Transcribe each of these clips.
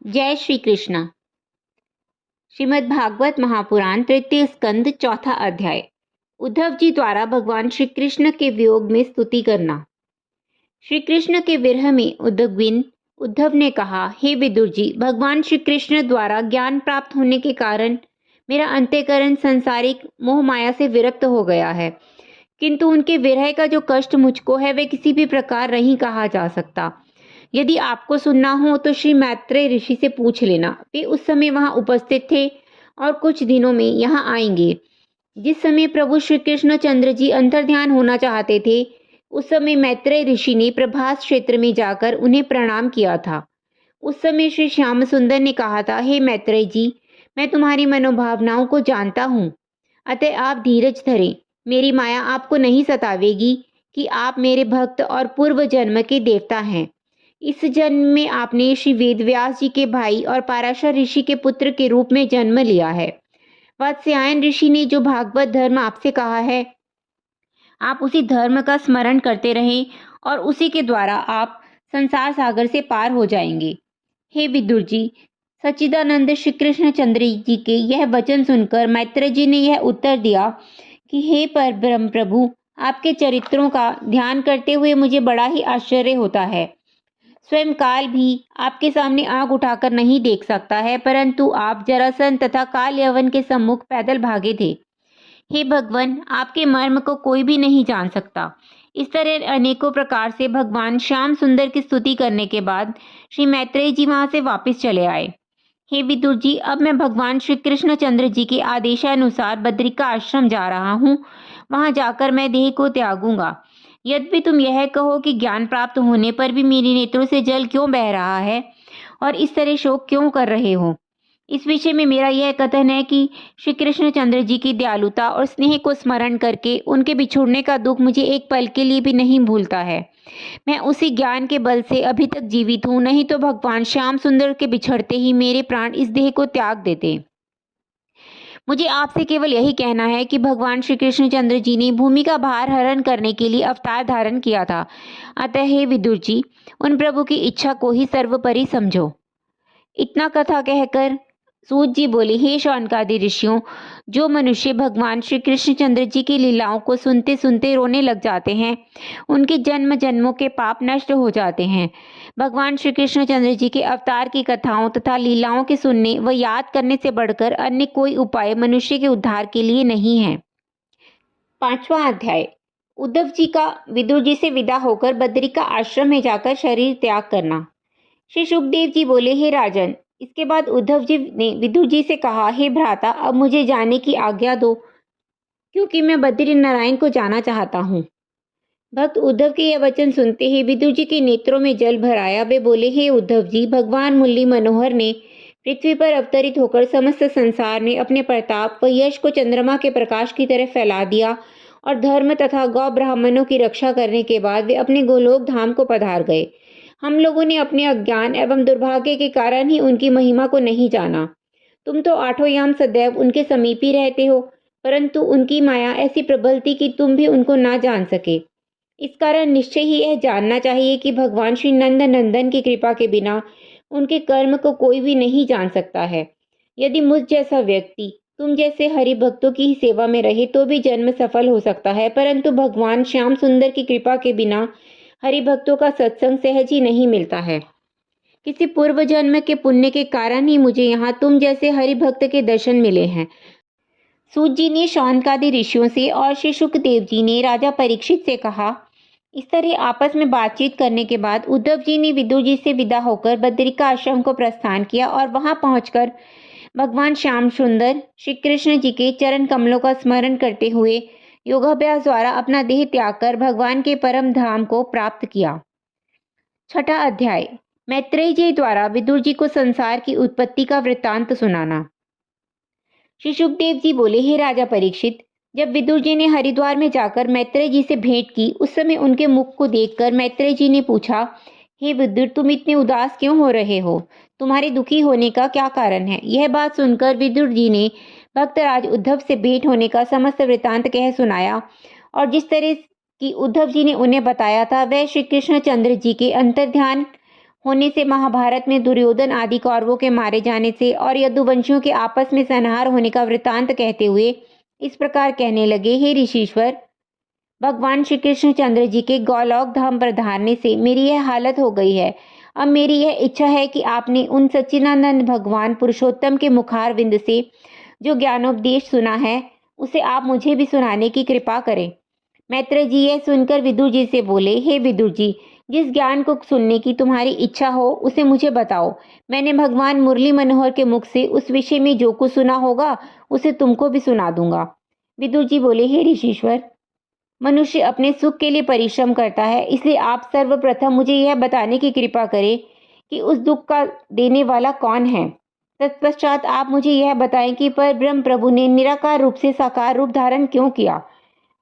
जय श्री कृष्ण। श्रीमद् भागवत महापुराण तृतीय स्कंद चौथा अध्याय। उद्धव जी द्वारा भगवान श्री कृष्ण के वियोग में स्तुति करना। श्री कृष्ण के विरह में उद्विग्न उद्धव ने कहा, हे विदुर जी, भगवान श्री कृष्ण द्वारा ज्ञान प्राप्त होने के कारण मेरा अंतःकरण सांसारिक मोह माया से विरक्त हो गया है, किंतु उनके विरह का जो कष्ट मुझको है वह किसी भी प्रकार नहीं कहा जा सकता। यदि आपको सुनना हो तो श्री मैत्रेय ऋषि से पूछ लेना, वे उस समय वहां उपस्थित थे और कुछ दिनों में यहाँ आएंगे। जिस समय प्रभु श्री कृष्ण चंद्र जी अंतर्ध्यान होना चाहते थे, उस समय मैत्रेय ऋषि ने प्रभास क्षेत्र में जाकर उन्हें प्रणाम किया था। उस समय श्री श्याम सुंदर ने कहा था, हे मैत्रेय जी, मैं तुम्हारी मनोभावनाओं को जानता हूँ, अतः आप धीरज धरें। मेरी माया आपको नहीं सतावेगी कि आप मेरे भक्त और पूर्व जन्म के देवता हैं। इस जन्म में आपने श्री वेदव्यास जी के भाई और पाराशर ऋषि के पुत्र के रूप में जन्म लिया है। वात्स्यायन ऋषि ने जो भागवत धर्म आपसे कहा है, आप उसी धर्म का स्मरण करते रहें और उसी के द्वारा आप संसार सागर से पार हो जाएंगे। हे विदुर जी, सच्चिदानंद श्री कृष्ण चंद्र जी के यह वचन सुनकर मैत्रेय जी ने यह उत्तर दिया कि हे परब्रह्म प्रभु, आपके चरित्रों का ध्यान करते हुए मुझे बड़ा ही आश्चर्य होता है। स्वयं काल भी आपके सामने आंख उठाकर नहीं देख सकता है, परंतु आप जरासंध तथा काल यवन के सम्मुख पैदल भागे थे। हे भगवान, आपके मर्म को कोई भी नहीं जान सकता। इस तरह अनेकों प्रकार से भगवान श्याम सुंदर की स्तुति करने के बाद श्री मैत्रेय जी वहां से वापस चले आए। हे विदुर जी, अब मैं भगवान श्री कृष्ण चंद्र जी के आदेशानुसार बद्रिका आश्रम जा रहा हूँ। वहां जाकर मैं देह को त्यागूंगा। यद्यपि तुम यह कहो कि ज्ञान प्राप्त होने पर भी मेरे नेत्रों से जल क्यों बह रहा है और इस तरह शोक क्यों कर रहे हो, इस विषय में मेरा यह कथन है कि श्री कृष्ण चंद्र जी की दयालुता और स्नेह को स्मरण करके उनके बिछुड़ने का दुख मुझे एक पल के लिए भी नहीं भूलता है। मैं उसी ज्ञान के बल से अभी तक जीवित हूँ, नहीं तो भगवान श्याम सुंदर के बिछड़ते ही मेरे प्राण इस देह को त्याग देते। मुझे आपसे केवल यही कहना है कि भगवान श्री कृष्ण चंद्र जी ने भूमि का भार हरण करने के लिए अवतार धारण किया था। अतः हे विदुर जी, उन प्रभु की इच्छा को ही सर्वोपरि समझो। इतना कथा कहकर सूत जी बोले, हे शौनकादि ऋषियों, जो मनुष्य भगवान श्री कृष्ण चंद्र जी की लीलाओं को सुनते सुनते रोने लग जाते हैं, उनके जन्म जन्मों के पाप नष्ट हो जाते हैं। भगवान श्री कृष्ण चंद्र जी के अवतार की कथाओं तथा लीलाओं के सुनने व याद करने से बढ़कर अन्य कोई उपाय मनुष्य के उद्धार के लिए नहीं है। पांचवा अध्याय। उद्धव जी का विदुर जी से विदा होकर बद्रिका आश्रम में जाकर शरीर त्याग करना। श्री सुखदेव जी बोले, हे राजन, इसके बाद उद्धव जी ने विदुर जी से कहा, हे भ्राता, अब मुझे जाने की आज्ञा दो, क्योंकि मैं बद्री नारायण को जाना चाहता हूँ। भक्त उद्धव के यह वचन सुनते ही विदुर जी के नेत्रों में जल भर आया। वे बोले, हे उद्धव जी, भगवान मुरली मनोहर ने पृथ्वी पर अवतरित होकर समस्त संसार में अपने प्रताप व यश को चंद्रमा के प्रकाश की तरह फैला दिया और धर्म तथा गौ ब्राह्मणों की रक्षा करने के बाद वे अपने गोलोक धाम को पधार गए। हम लोगों ने अपने अज्ञान एवं दुर्भाग्य के कारण ही उनकी महिमा को नहीं जाना। तुम तो आठों याम सदैव उनके समीप ही रहते हो, परंतु उनकी माया ऐसी प्रबल थी कि तुम भी उनको ना जान सके। इस कारण निश्चय ही यह जानना चाहिए कि भगवान श्री नंद नंदन की कृपा के बिना उनके कर्म को कोई भी नहीं जान सकता है। यदि मुझ जैसा व्यक्ति तुम जैसे हरि भक्तों की ही सेवा में रहे तो भी जन्म सफल हो सकता है, परंतु भगवान श्याम सुंदर की कृपा के बिना हरि भक्तों का सत्संग सहज ही नहीं मिलता है। किसी पूर्व जन्म के पुण्य के कारण ही मुझे यहाँ तुम जैसे हरि भक्त के दर्शन मिले हैं। सूत जी ने शौनकादि ऋषियों से और श्री सुखदेव जी ने राजा परीक्षित से कहा। इस तरह आपस में बातचीत करने के बाद उद्धव जी ने विदुर जी से विदा होकर बद्रिका आश्रम को प्रस्थान किया और वहां पहुंचकर भगवान श्याम सुंदर श्री कृष्ण जी के चरण कमलों का स्मरण करते हुए योगाभ्यास द्वारा अपना देह त्याग कर भगवान के परम धाम को प्राप्त किया। छठा अध्याय। मैत्रेय जी द्वारा विदुर जी को संसार की उत्पत्ति का वृत्तांत सुनाना। श्री सुखदेव जी बोले, हे राजा परीक्षित, जब विदुर जी ने हरिद्वार में जाकर मैत्रेय जी से भेंट की, उस समय उनके मुख को देखकर मैत्रेय जी ने पूछा, हे विदुर, तुम इतने उदास क्यों हो रहे हो? तुम्हारे दुखी होने का क्या कारण है? यह बात सुनकर विदुर जी ने भक्तराज उद्धव से भेंट होने का समस्त वृत्तांत कह सुनाया और जिस तरह की उद्धव जी ने उन्हें बताया था वह श्री कृष्ण चंद्र जी के अंतर्ध्यान होने से, महाभारत में दुर्योधन आदि कौरवों के मारे जाने से और यदुवंशियों के आपस में संहार होने का वृत्तांत कहते हुए इस प्रकार कहने लगे, हे ऋषीश्वर, भगवान श्री कृष्ण चंद्र जी के गौलोक धाम पर धारने से मेरी यह हालत हो गई है। अब मेरी यह इच्छा है कि आपने उन सच्चिदानंद भगवान पुरुषोत्तम के मुखार विंद से जो ज्ञानोपदेश सुना है, उसे आप मुझे भी सुनाने की कृपा करें। मैत्रेय जी यह सुनकर विदुर जी से बोले, हे विदुर जी, जिस ज्ञान को सुनने की तुम्हारी इच्छा हो उसे मुझे बताओ। मैंने भगवान मुरली मनोहर के मुख से उस विषय में जो कुछ सुना होगा उसे तुमको भी सुना दूंगा। विदुर जी बोले, हे ऋषीश्वर, मनुष्य अपने सुख के लिए परिश्रम करता है, इसलिए आप सर्वप्रथम मुझे यह बताने की कृपा करें कि उस दुख का देने वाला कौन है। तत्पश्चात आप मुझे यह बताएं कि परब्रह्म प्रभु ने निराकार रूप से साकार रूप धारण क्यों किया।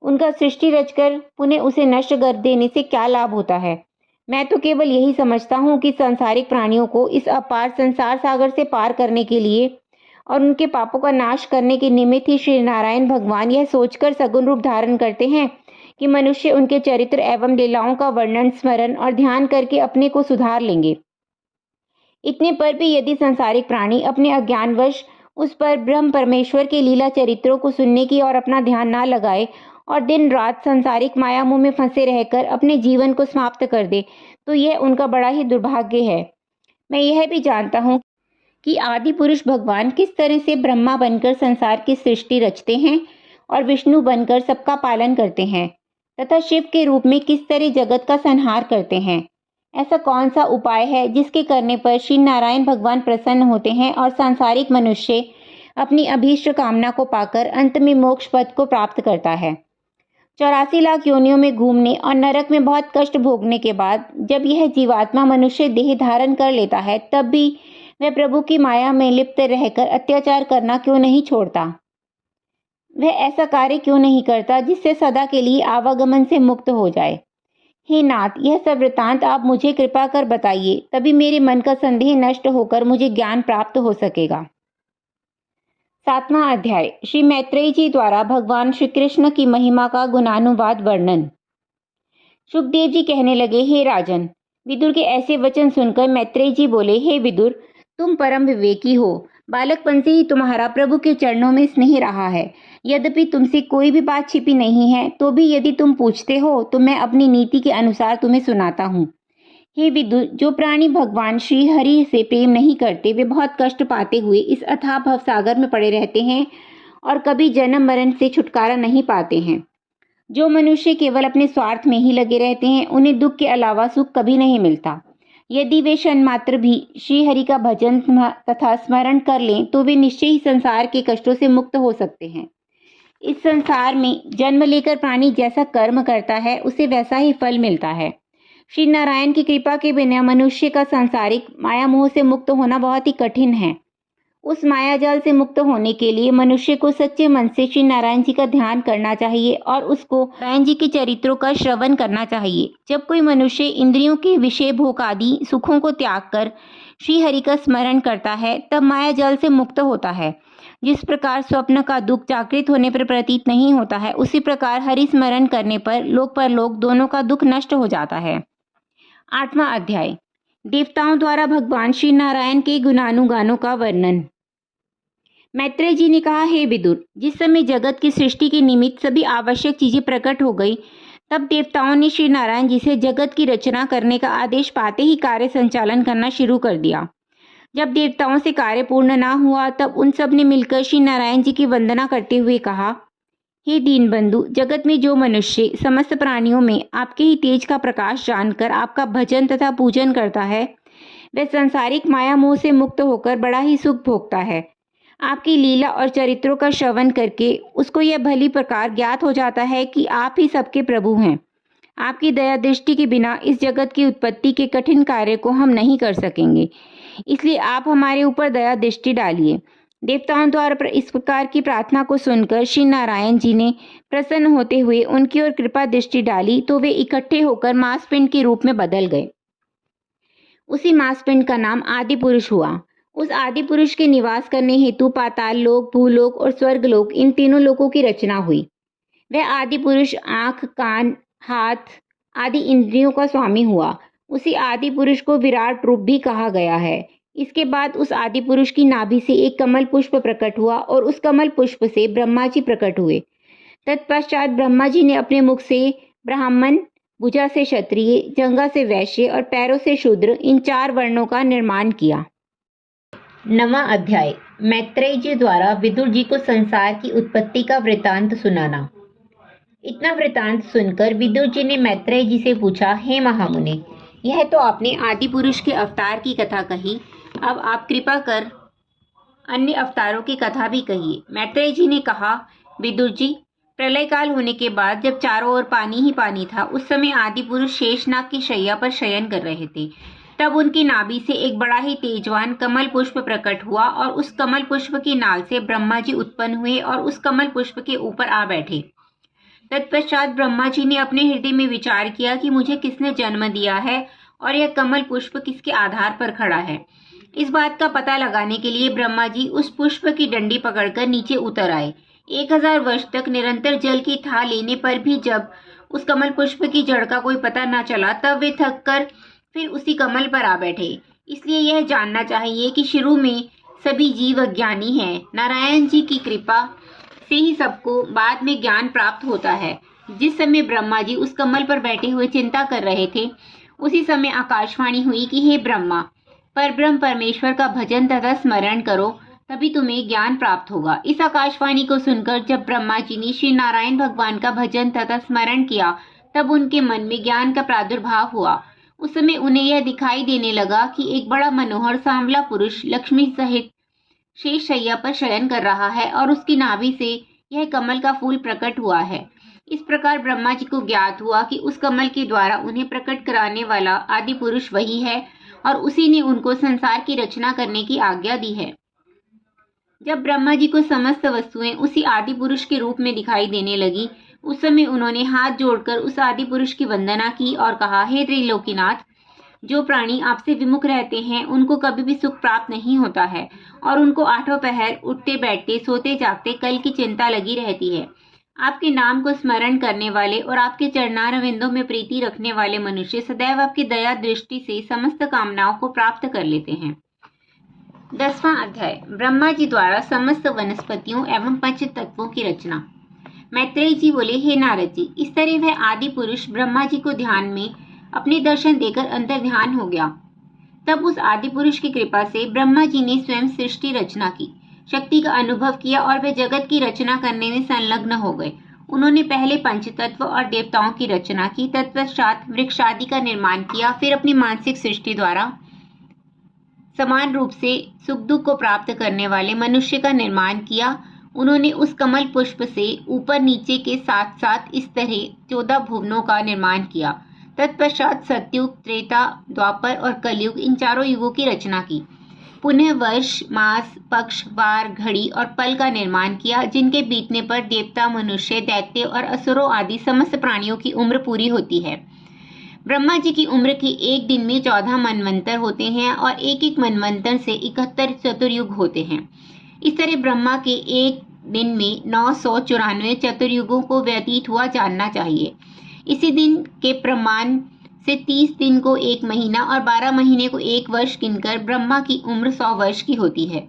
उनका सृष्टि रचकर पुनः उसे नष्ट कर देने से क्या लाभ होता है। मैं तो केवल यही समझता हूँ कि सांसारिक प्राणियों को इस अपार संसार सागर से पार करने के लिए और उनके पापों का नाश करने के निमित्त ही श्री नारायण भगवान यह सोचकर सगुण रूप धारण करते हैं कि मनुष्य उनके चरित्र एवं लीलाओं का वर्णन, स्मरण और ध्यान करके अपने को सुधार लेंगे। इतने पर भी यदि सांसारिक प्राणी अपने अज्ञानवश उस पर ब्रह्म परमेश्वर के लीला चरित्रों को सुनने की और अपना ध्यान ना लगाए और दिन रात सांसारिक माया मोह में फंसे रहकर अपने जीवन को समाप्त कर दे, तो यह उनका बड़ा ही दुर्भाग्य है। मैं यह भी जानता हूँ कि आदि पुरुष भगवान किस तरह से ब्रह्मा बनकर संसार की सृष्टि रचते हैं और विष्णु बनकर सबका पालन करते हैं तथा शिव के रूप में किस तरह जगत का संहार करते हैं। ऐसा कौन सा उपाय है जिसके करने पर श्री नारायण भगवान प्रसन्न होते हैं और सांसारिक मनुष्य अपनी अभीष्ट कामना को पाकर अंत में मोक्ष पद को प्राप्त करता है। 84 लाख योनियों में घूमने और नरक में बहुत कष्ट भोगने के बाद जब यह जीवात्मा मनुष्य देह धारण कर लेता है, तब भी वह प्रभु की माया में लिप्त रहकर अत्याचार करना क्यों नहीं छोड़ता। वह ऐसा कार्य क्यों नहीं करता जिससे सदा के लिए आवागमन से मुक्त हो जाए। हे नाथ, यह सब वृतांत आप मुझे कृपा कर बताइए, तभी मेरे मन का संदेह नष्ट होकर मुझे ज्ञान प्राप्त हो सकेगा। 7वां अध्याय, श्री मैत्रेय जी द्वारा भगवान श्री कृष्ण की महिमा का गुणानुवाद वर्णन। सुखदेव जी कहने लगे, हे राजन, विदुर के ऐसे वचन सुनकर मैत्रेय जी बोले, हे विदुर, तुम परम विवेकी हो। बालकपन से ही तुम्हारा प्रभु के चरणों में स्नेह रहा है। यद्यपि तुमसे कोई भी बात छिपी नहीं है, तो भी यदि तुम पूछते हो तो मैं अपनी नीति के अनुसार तुम्हें सुनाता हूँ। हे विदुर, जो प्राणी भगवान श्री हरि से प्रेम नहीं करते, वे बहुत कष्ट पाते हुए इस अथाह भवसागर में पड़े रहते हैं और कभी जन्म मरण से छुटकारा नहीं पाते हैं। जो मनुष्य केवल अपने स्वार्थ में ही लगे रहते हैं, उन्हें दुख के अलावा सुख कभी नहीं मिलता। यदि वे क्षण मात्र भी श्री हरि का भजन तथा स्मरण कर लें, तो वे निश्चय ही संसार के कष्टों से मुक्त हो सकते हैं। इस संसार में जन्म लेकर प्राणी जैसा कर्म करता है, उसे वैसा ही फल मिलता है। श्री नारायण की कृपा के बिना मनुष्य का सांसारिक माया मोह से मुक्त होना बहुत ही कठिन है। उस माया जाल से मुक्त होने के लिए मनुष्य को सच्चे मन से श्री नारायण जी का ध्यान करना चाहिए और उसको नारायण जी के चरित्रों का श्रवण करना चाहिए। जब कोई मनुष्य इंद्रियों के विषय भोग आदि सुखों को त्याग कर श्री हरि का स्मरण करता है, तब माया जाल से मुक्त होता है। जिस प्रकार स्वप्न का दुख जागृत होने पर प्रतीत नहीं होता है, उसी प्रकार हरि स्मरण करने पर लोक परलोक दोनों का दुख नष्ट हो जाता है। 8वां अध्याय, देवताओं द्वारा भगवान श्री नारायण के गुणानुगानों का वर्णन। मैत्रेय जी ने कहा, हे विदुर, जिस समय जगत की सृष्टि के निमित्त सभी आवश्यक चीजें प्रकट हो गई, तब देवताओं ने श्री नारायण जी से जगत की रचना करने का आदेश पाते ही कार्य संचालन करना शुरू कर दिया। जब देवताओं से कार्य पूर्ण ना हुआ, तब उन सब ने मिलकर श्री नारायण जी की वंदना करते हुए कहा, हे दीनबंधु, जगत में जो मनुष्य समस्त प्राणियों में आपके ही तेज का प्रकाश जानकर आपका भजन तथा पूजन करता है, वह सांसारिक माया मोह से मुक्त होकर बड़ा ही सुख भोगता है। आपकी लीला और चरित्रों का श्रवण करके उसको यह भली प्रकार ज्ञात हो जाता है कि आप ही सबके प्रभु हैं। आपकी दया दृष्टि के बिना इस जगत की उत्पत्ति के कठिन कार्य को हम नहीं कर सकेंगे, इसलिए आप हमारे ऊपर दया दृष्टि डालिए। देवताओं द्वारा इस प्रकार की प्रार्थना को सुनकर श्री नारायण जी ने प्रसन्न होते हुए उनकी ओर कृपा दृष्टि डाली, तो वे इकट्ठे होकर मांसपिंड के रूप में बदल गए। उसी मांसपिंड का नाम आदि पुरुष हुआ। उस आदि पुरुष के निवास करने हेतु पाताल लोक, भूलोक और स्वर्ग लोक, इन तीनों लोकों की रचना हुई। वह आदि पुरुष आंख, कान, हाथ आदि इंद्रियों का स्वामी हुआ उसी आदि पुरुष को विराट रूप भी कहा गया है। इसके बाद उस आदि पुरुष की नाभि से एक कमल पुष्प प्रकट हुआ और उस कमल पुष्प से ब्रह्मा जी प्रकट हुए। तत्पश्चात ब्रह्मा जी ने अपने मुख से ब्राह्मण, भुजा से क्षत्रिय, जंघा से वैश्य और पैरों से शूद्र, इन 4 वर्णों का निर्माण किया। 9वां अध्याय, मैत्रेय जी द्वारा विदुर जी को संसार की उत्पत्ति का वृतांत सुनाना। इतना वृतांत सुनकर विदुर जी ने मैत्रेय जी से पूछा, हे महामुने, यह तो आपने आदि पुरुष के अवतार की कथा कही, अब आप कृपा कर अन्य अवतारों की कथा भी कहिए। मैत्रेय जी ने कहा, विदुर जी, प्रलय काल होने के बाद जब चारों ओर पानी ही पानी था, उस समय आदि पुरुष शेषनाग की शैया पर शयन कर रहे थे। तब उनकी नाभि से एक बड़ा ही तेजवान कमल पुष्प प्रकट हुआ और उस कमल पुष्प की नाल से ब्रह्मा जी उत्पन्न हुए और उस कमल पुष्प के ऊपर आ बैठे। तत्पश्चात ब्रह्मा जी ने अपने हृदय में विचार किया कि मुझे किसने जन्म दिया है और यह कमल पुष्प किसके आधार पर खड़ा है। इस बात का पता लगाने के लिए ब्रह्मा जी उस पुष्प की डंडी पकड़कर नीचे उतर आए। 1000 वर्ष तक निरंतर जल की था लेने पर भी जब उस कमल पुष्प की जड़ का कोई पता न चला, तब वे थक कर फिर उसी कमल पर आ बैठे। इसलिए यह जानना चाहिए कि शुरू में सभी जीव अज्ञानी हैं। नारायण जी की कृपा से ही सबको बाद में ज्ञान प्राप्त होता है। जिस समय ब्रह्मा जी उस कमल पर बैठे हुए चिंता कर रहे थे, उसी समय आकाशवाणी हुई कि हे ब्रह्मा, परब्रह्म परमेश्वर का भजन तथा स्मरण करो, तभी तुम्हें ज्ञान प्राप्त होगा। इस आकाशवाणी को सुनकर जब ब्रह्मा जी ने श्री नारायण भगवान का भजन तथा स्मरण किया, तब उनके मन में ज्ञान का प्रादुर्भाव हुआ। उस समय उन्हें यह दिखाई देने लगा कि एक बड़ा मनोहर सांवला पुरुष लक्ष्मी सहित शेष शैया पर शयन कर रहा है और उसकी नाभि से यह कमल का फूल प्रकट हुआ है। इस प्रकार ब्रह्मा जी को ज्ञात हुआ कि उस कमल के द्वारा उन्हें प्रकट कराने वाला आदि पुरुष वही है और उसी ने उनको संसार की रचना करने की आज्ञा दी है। जब ब्रह्मा जी को समस्त वस्तुएं उसी आदि पुरुष के रूप में दिखाई देने लगी, उस समय उन्होंने हाथ जोड़कर उस आदि पुरुष की वंदना की और कहा, हे त्रिलोकीनाथ, जो प्राणी आपसे विमुख रहते हैं उनको कभी भी सुख प्राप्त नहीं होता है और उनको 8 पहर उठते बैठते सोते जागते कल की चिंता लगी रहती है। आपके नाम को स्मरण करने वाले और आपके चरणारविंदों में प्रीति रखने वाले मनुष्य सदैव आपकी दया दृष्टि से समस्त कामनाओं को प्राप्त कर लेते हैं। 10वां अध्याय, ब्रह्मा जी द्वारा समस्त वनस्पतियों एवं पंच तत्वों की रचना। मैत्रेय जी बोले, हे नारद जी, इस तरह वह आदि पुरुष ब्रह्मा जी को ध्यान में अपने दर्शन देकर अंतर ध्यान हो गया। तब उस आदि पुरुष की कृपा से ब्रह्मा जी ने स्वयं सृष्टि रचना की, शक्ति का अनुभव किया और वे जगत की रचना करने में संलग्न हो गए। उन्होंने पहले पंचतत्व और देवताओं की रचना की, तत्पश्चात वृक्ष आदि का निर्माण किया, फिर अपनी मानसिक सृष्टि द्वारा समान रूप से सुख दुख को प्राप्त करने वाले मनुष्य का निर्माण किया। उन्होंने उस कमल पुष्प से ऊपर नीचे के साथ साथ इस तरह 14 भुवनों का निर्माण किया। तत्पश्चात सतयुग, त्रेता, द्वापर और कलयुग, इन 4 युगों की रचना की। पुनः वर्ष, मास, पक्ष, वार, घड़ी और पल का निर्माण किया, जिनके बीतने पर देवता, मनुष्य, दैत्य और असुरों आदि समस्त प्राणियों की उम्र पूरी होती है। ब्रह्मा जी की उम्र के एक दिन में 14 मनवंतर होते हैं और एक एक मनवंतर से 71 चतुर्युग होते हैं। इस तरह ब्रह्मा के एक दिन में 994 चतुर्युगों को व्यतीत हुआ जानना चाहिए। इसी दिन के प्रमाण से 30 दिन को 1 महीना और 12 महीने को 1 वर्ष गिनकर ब्रह्मा की उम्र 100 वर्ष की होती है।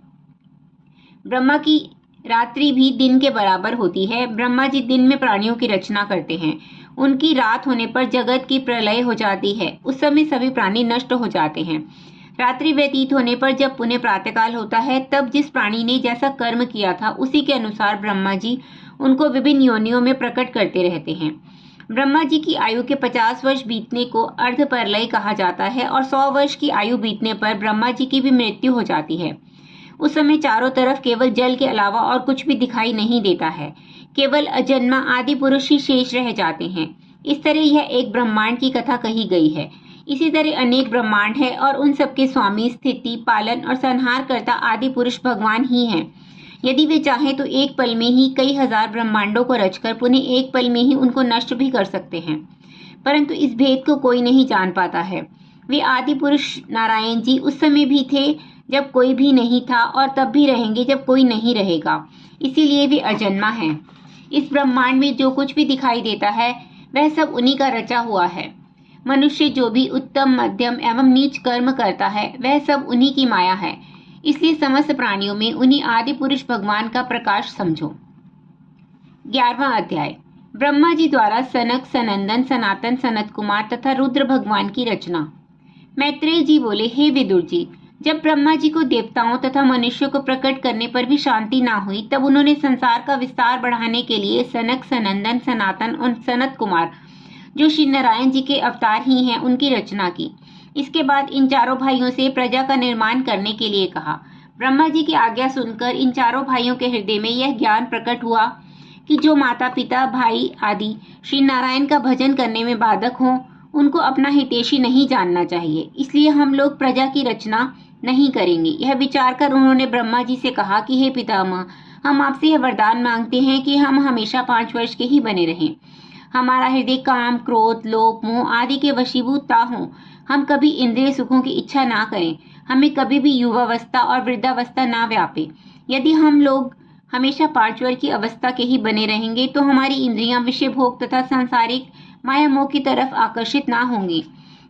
ब्रह्मा की रात्रि भी दिन के बराबर होती है। ब्रह्मा जी दिन में प्राणियों की रचना करते हैं। उनकी रात होने पर जगत की प्रलय हो जाती है। उस समय सभी प्राणी नष्ट हो जाते हैं। रात्रि व्यतीत होने पर जब पुनः प्रातःकाल होता है, तब जिस प्राणी ने जैसा कर्म किया था उसी के अनुसार ब्रह्मा जी उनको विभिन्न योनियों में प्रकट करते रहते हैं। ब्रह्मा जी की आयु के 50 वर्ष बीतने को अर्ध प्रलय कहा जाता है और 100 वर्ष की आयु बीतने पर ब्रह्मा जी की भी मृत्यु हो जाती है। उस समय चारों तरफ केवल जल के अलावा और कुछ भी दिखाई नहीं देता है। केवल अजन्मा आदि पुरुष ही शेष रह जाते हैं। इस तरह यह एक ब्रह्मांड की कथा कही गई है। इसी तरह अनेक ब्रह्मांड है और उन सबके स्वामी, स्थिति, पालन और संहार करता आदि पुरुष भगवान ही हैं। यदि वे चाहें तो एक पल में ही कई हजार ब्रह्मांडों को रचकर पुनः एक पल में ही उनको नष्ट भी कर सकते हैं, परंतु इस भेद को कोई नहीं जान पाता है। वे आदि पुरुष नारायण जी उस समय भी थे जब कोई भी नहीं था और तब भी रहेंगे जब कोई नहीं रहेगा। इसीलिए वे अजन्मा हैं। इस ब्रह्मांड में जो कुछ भी दिखाई देता है वह सब उन्हीं का रचा हुआ है। मनुष्य जो भी उत्तम, मध्यम एवं नीच कर्म करता है वह सब उन्हीं की माया है। इसलिए समस्त प्राणियों में उन्हीं आदि पुरुष भगवान का प्रकाश समझो। 11वां अध्याय। ब्रह्मा जी द्वारा सनक, सनंदन, सनातन, सनत कुमार तथा रुद्र भगवान की रचना। मैत्रेय जी बोले, हे विदुर जी, जब ब्रह्मा जी को देवताओं तथा मनुष्यों को प्रकट करने पर भी शांति ना हुई, तब उन्होंने संसार का विस्तार बढ़ाने के लिए सनक, सनंदन, सनातन और सनत कुमार, जो श्री नारायण जी के अवतार ही हैं, उनकी रचना की। इसके बाद इन चारों भाइयों से प्रजा का निर्माण करने के लिए कहा। ब्रह्मा जी की आज्ञा सुनकर इन चारों भाइयों के हृदय में यह ज्ञान प्रकट हुआ कि जो माता पिता, भाई आदि श्री नारायण का भजन करने में बाधक हों, उनको अपना हितैषी नहीं जानना चाहिए। इसलिए हम लोग प्रजा की रचना नहीं करेंगे। यह विचार कर उन्होंने ब्रह्मा जी से कहा कि हे पितामह, हम आपसे यह वरदान मांगते हैं कि हम हमेशा 5 वर्ष के ही बने रहें। हमारा हृदय काम, क्रोध, लोभ, मोह आदि के वशीभूत ना हो। हम कभी इंद्रिय सुखों की इच्छा ना करें। हमें कभी भी युवावस्था और वृद्धावस्था ना व्यापे। यदि हम लोग हमेशा 5 वर्ष की अवस्था के ही बने रहेंगे तो हमारी इंद्रियां विषय भोग तथा सांसारिक माया मोह की तरफ आकर्षित ना होंगी।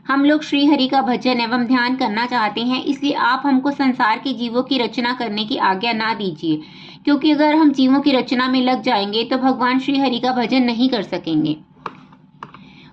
हम लोग श्री हरि का भजन एवं ध्यान करना चाहते हैं, इसलिए आप हमको संसार के जीवों की रचना करने की आज्ञा ना दीजिए, क्योंकि अगर हम जीवों की रचना में लग जाएंगे तो भगवान श्री हरि का भजन नहीं कर सकेंगे।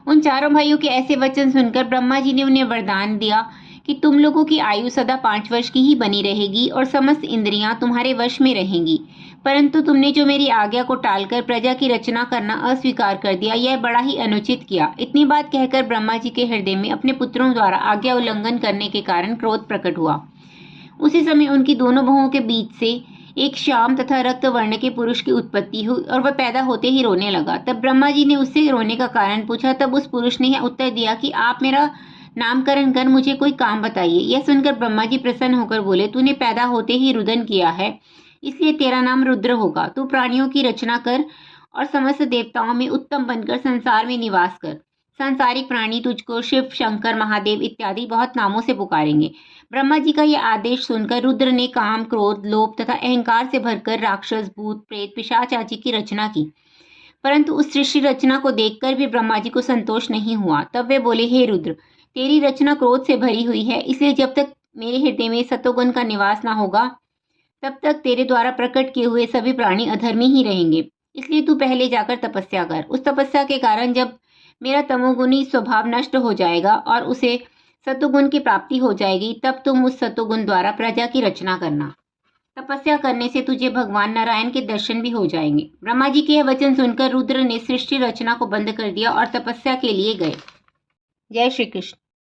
उन चारों भाइयों के ऐसे वचन सुनकर ब्रह्मा जी ने उन्हें वरदान दिया कि तुम लोगों की आयु सदा 5 वर्ष की ही बनी रहेगी और समस्त इंद्रियां तुम्हारे वश में रहेंगी। परंतु तुमने जो मेरी आज्ञा को टालकर प्रजा की रचना करना अस्वीकार कर दिया, यह बड़ा ही अनुचित किया। इतनी बात कहकर ब्रह्मा जी के हृदय में अपने पुत्रों द्वारा आज्ञा उल्लंघन करने के कारण क्रोध प्रकट हुआ। उसी समय उनकी दोनों बहुओं के बीच से एक श्याम तथा रक्त वर्ण के पुरुष की उत्पत्ति हुई और वह पैदा होते ही रोने लगा। तब ब्रह्मा जी ने उससे रोने का कारण पूछा। तब उस पुरुष ने यह उत्तर दिया कि आप मेरा नामकरण कर मुझे कोई काम बताइए। यह सुनकर ब्रह्मा जी प्रसन्न होकर बोले, तूने पैदा होते ही रुदन किया है, इसलिए तेरा नाम रुद्र होगा। तू प्राणियों की रचना कर और समस्त देवताओं में उत्तम बनकर संसार में निवास कर। सांसारिक प्राणी तुझको शिव, शंकर, महादेव इत्यादि बहुत नामों से पुकारेंगे। ब्रह्मा जी का यह आदेश सुनकर रुद्र ने काम, क्रोध, लोभ तथा अहंकार से भरकर राक्षस, भूत, प्रेत, पिशाच आदि की रचना की। परंतु उस सृष्टि रचना को देखकर भी ब्रह्मा जी को संतोष नहीं हुआ। तब वे बोले, हे रुद्र, तेरी रचना क्रोध से भरी हुई है, इसलिए जब तक मेरे हृदय में सत्वगुण का निवास न होगा तब तक तेरे द्वारा प्रकट किए हुए सभी प्राणी अधर्मी ही रहेंगे। इसलिए तू पहले जाकर तपस्या कर। उस तपस्या के कारण जब मेरा तमोगुणी स्वभाव नष्ट हो जाएगा और उसे सत्वगुण की प्राप्ति हो जाएगी, तब तुम उस सत्वगुण द्वारा प्रजा की रचना करना। तपस्या करने से तुझे भगवान नारायण के दर्शन भी हो जाएंगे। ब्रह्मा जी के यह वचन सुनकर रुद्र ने सृष्टि रचना को बंद कर दिया और तपस्या के लिए गए। जय श्री कृष्ण।